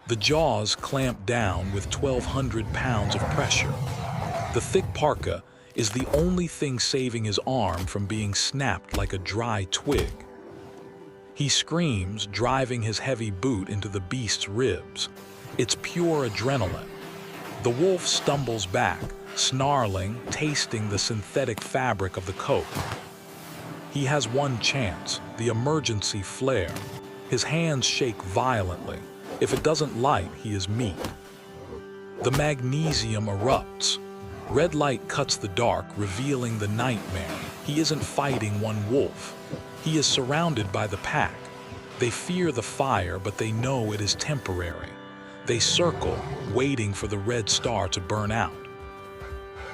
The jaws clamp down with 1,200 pounds of pressure. The thick parka is the only thing saving his arm from being snapped like a dry twig. He screams, driving his heavy boot into the beast's ribs. It's pure adrenaline. The wolf stumbles back, snarling, tasting the synthetic fabric of the coat. He has one chance, the emergency flare. His hands shake violently. If it doesn't light, he is meat. The magnesium erupts. Red light cuts the dark, revealing the nightmare. He isn't fighting one wolf. He is surrounded by the pack. They fear the fire, but they know it is temporary. They circle, waiting for the red star to burn out.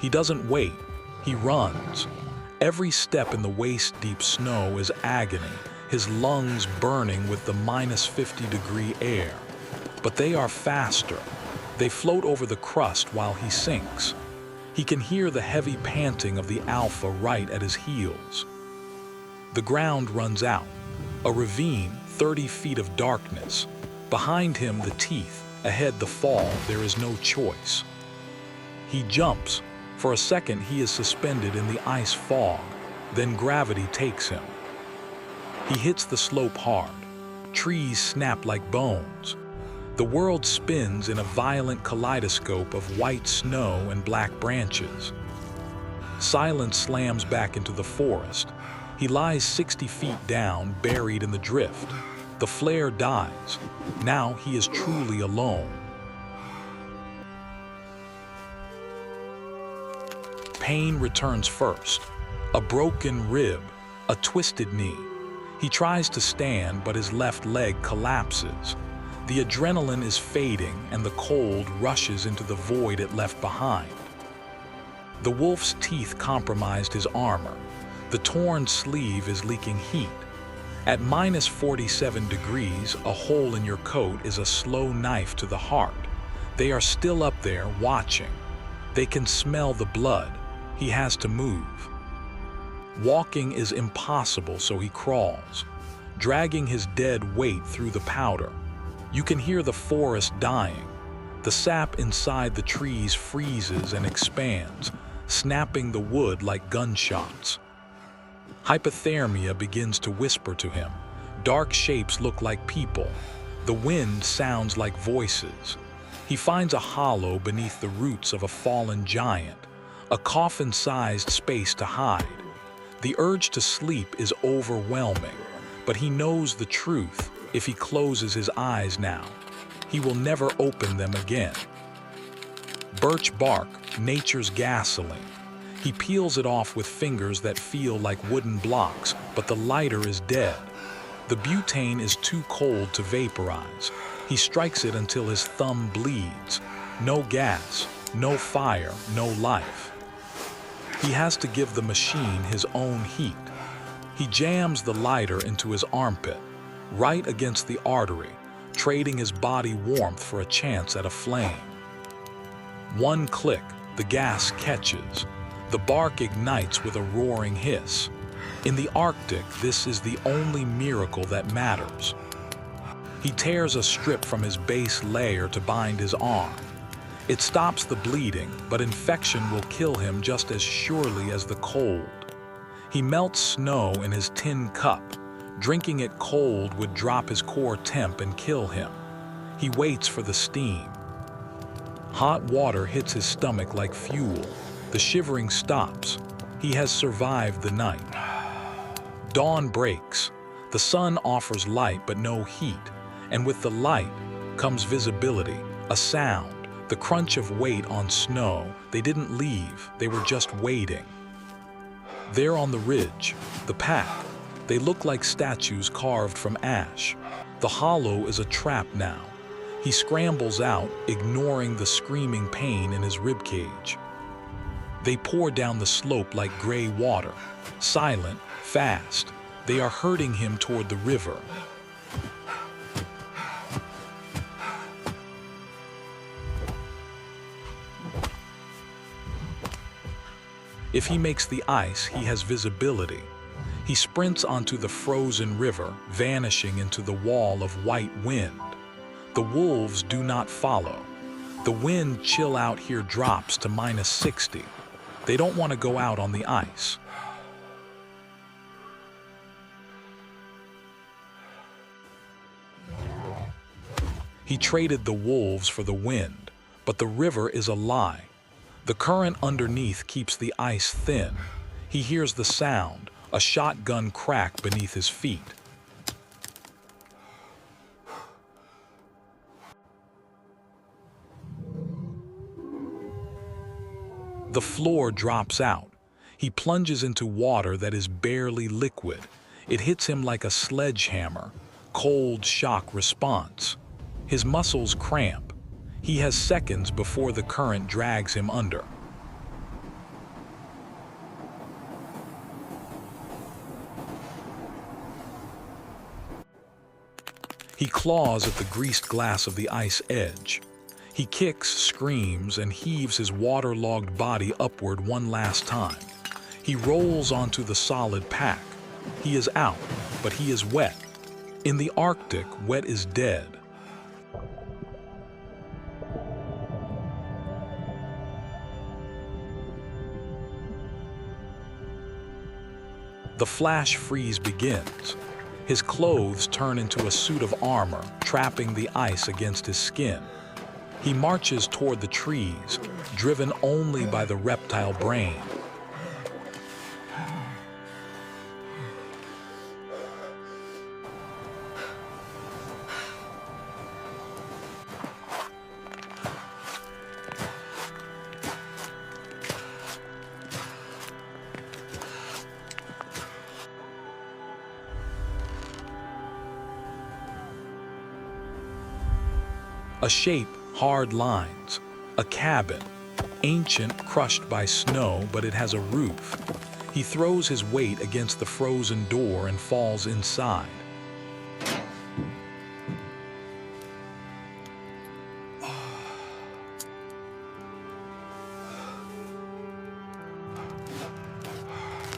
He doesn't wait. He runs. Every step in the waist-deep snow is agony, his lungs burning with the -50-degree air. But they are faster. They float over the crust while he sinks. He can hear the heavy panting of the alpha right at his heels. The ground runs out. A ravine, 30 feet of darkness. Behind him, the teeth. Ahead, the fall. There is no choice. He jumps. For a second, he is suspended in the ice fog. Then gravity takes him. He hits the slope hard. Trees snap like bones. The world spins in a violent kaleidoscope of white snow and black branches. Silence slams back into the forest. He lies 60 feet down, buried in the drift. The flare dies. Now he is truly alone. Pain returns first. A broken rib, a twisted knee. He tries to stand, but his left leg collapses. The adrenaline is fading, and the cold rushes into the void it left behind. The wolf's teeth compromised his armor. The torn sleeve is leaking heat. At -47 degrees, a hole in your coat is a slow knife to the heart. They are still up there, watching. They can smell the blood. He has to move. Walking is impossible, so he crawls, dragging his dead weight through the powder. You can hear the forest dying. The sap inside the trees freezes and expands, snapping the wood like gunshots. Hypothermia begins to whisper to him. Dark shapes look like people. The wind sounds like voices. He finds a hollow beneath the roots of a fallen giant, a coffin-sized space to hide. The urge to sleep is overwhelming, but he knows the truth. If he closes his eyes now, he will never open them again. Birch bark, nature's gasoline. He peels it off with fingers that feel like wooden blocks, but the lighter is dead. The butane is too cold to vaporize. He strikes it until his thumb bleeds. No gas, no fire, no life. He has to give the machine his own heat. He jams the lighter into his armpit, right against the artery, trading his body warmth for a chance at a flame. One click, the gas catches. The bark ignites with a roaring hiss. In the Arctic, this is the only miracle that matters. He tears a strip from his base layer to bind his arm. It stops the bleeding, but infection will kill him just as surely as the cold. He melts snow in his tin cup. Drinking it cold would drop his core temp and kill him. He waits for the steam. Hot water hits his stomach like fuel. The shivering stops. He has survived the night. Dawn breaks. The sun offers light but no heat. And with the light comes visibility, a sound, the crunch of weight on snow. They didn't leave, they were just waiting. There on the ridge, the pack. They look like statues carved from ash. The hollow is a trap now. He scrambles out, ignoring the screaming pain in his ribcage. They pour down the slope like gray water, silent, fast. They are herding him toward the river. If he makes the ice, he has visibility. He sprints onto the frozen river, vanishing into the wall of white wind. The wolves do not follow. The wind chill out here drops to -60. They don't want to go out on the ice. He traded the wolves for the wind, but the river is a lie. The current underneath keeps the ice thin. He hears the sound, a shotgun crack beneath his feet. The floor drops out. He plunges into water that is barely liquid. It hits him like a sledgehammer. Cold shock response. His muscles cramp. He has seconds before the current drags him under. He claws at the greased glass of the ice edge. He kicks, screams, and heaves his waterlogged body upward one last time. He rolls onto the solid pack. He is out, but he is wet. In the Arctic, wet is dead. The flash freeze begins. His clothes turn into a suit of armor, trapping the ice against his skin. He marches toward the trees, driven only by the reptile brain. A shape, hard lines, a cabin, ancient, crushed by snow, but it has a roof. He throws his weight against the frozen door and falls inside.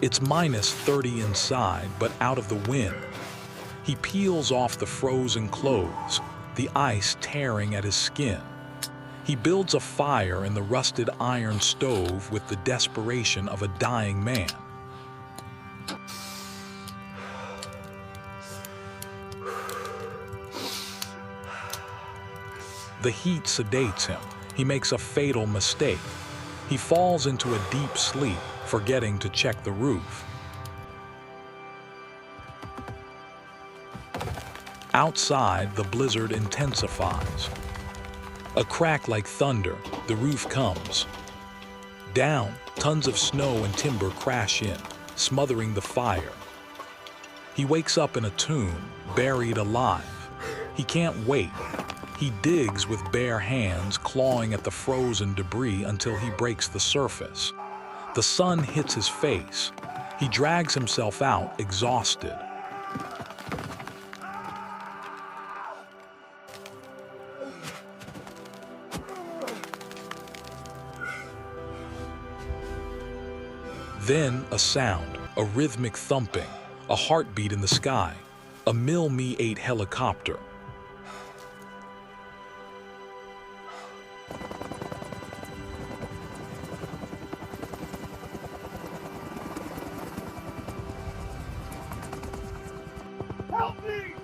It's -30 inside, but out of the wind. He peels off the frozen clothes, the ice tearing at his skin. He builds a fire in the rusted iron stove with the desperation of a dying man. The heat sedates him. He makes a fatal mistake. He falls into a deep sleep, forgetting to check the roof. Outside, the blizzard intensifies. A crack like thunder, the roof comes. Down, tons of snow and timber crash in, smothering the fire. He wakes up in a tomb, buried alive. He can't wait. He digs with bare hands, clawing at the frozen debris until he breaks the surface. The sun hits his face. He drags himself out, exhausted. Then a sound, a rhythmic thumping, a heartbeat in the sky, a Mi-8 helicopter. Help me!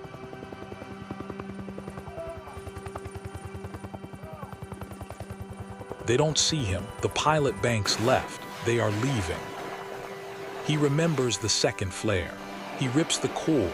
They don't see him. The pilot banks left. They are leaving. He remembers the second flare. He rips the cord.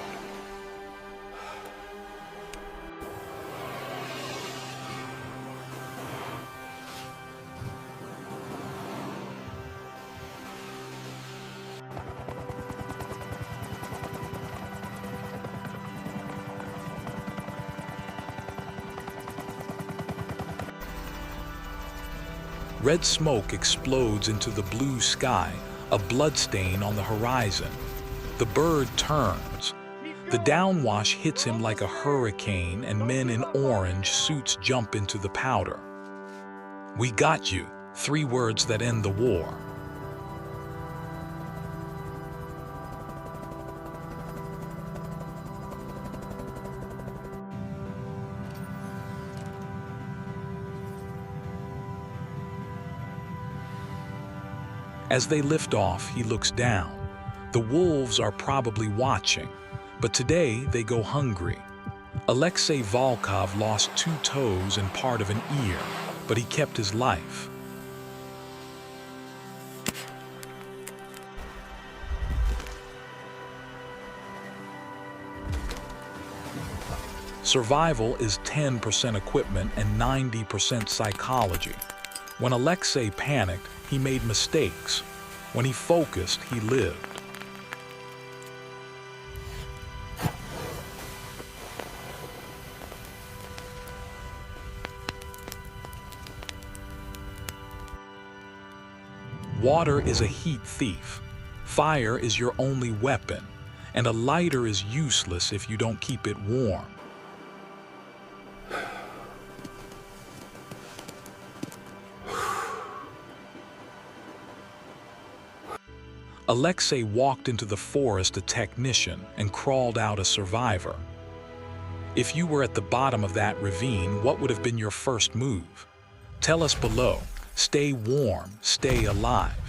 Red smoke explodes into the blue sky, a bloodstain on the horizon. The bird turns. The downwash hits him like a hurricane, and men in orange suits jump into the powder. "We got you," 3 words that end the war. As they lift off, he looks down. The wolves are probably watching, but today they go hungry. Alexei Volkov lost 2 toes and part of an ear, but he kept his life. Survival is 10% equipment and 90% psychology. When Alexei panicked, he made mistakes. When he focused, he lived. Water is a heat thief. Fire is your only weapon, and a lighter is useless if you don't keep it warm. Alexei walked into the forest a technician and crawled out a survivor. If you were at the bottom of that ravine, what would have been your first move? Tell us below. Stay warm, stay alive.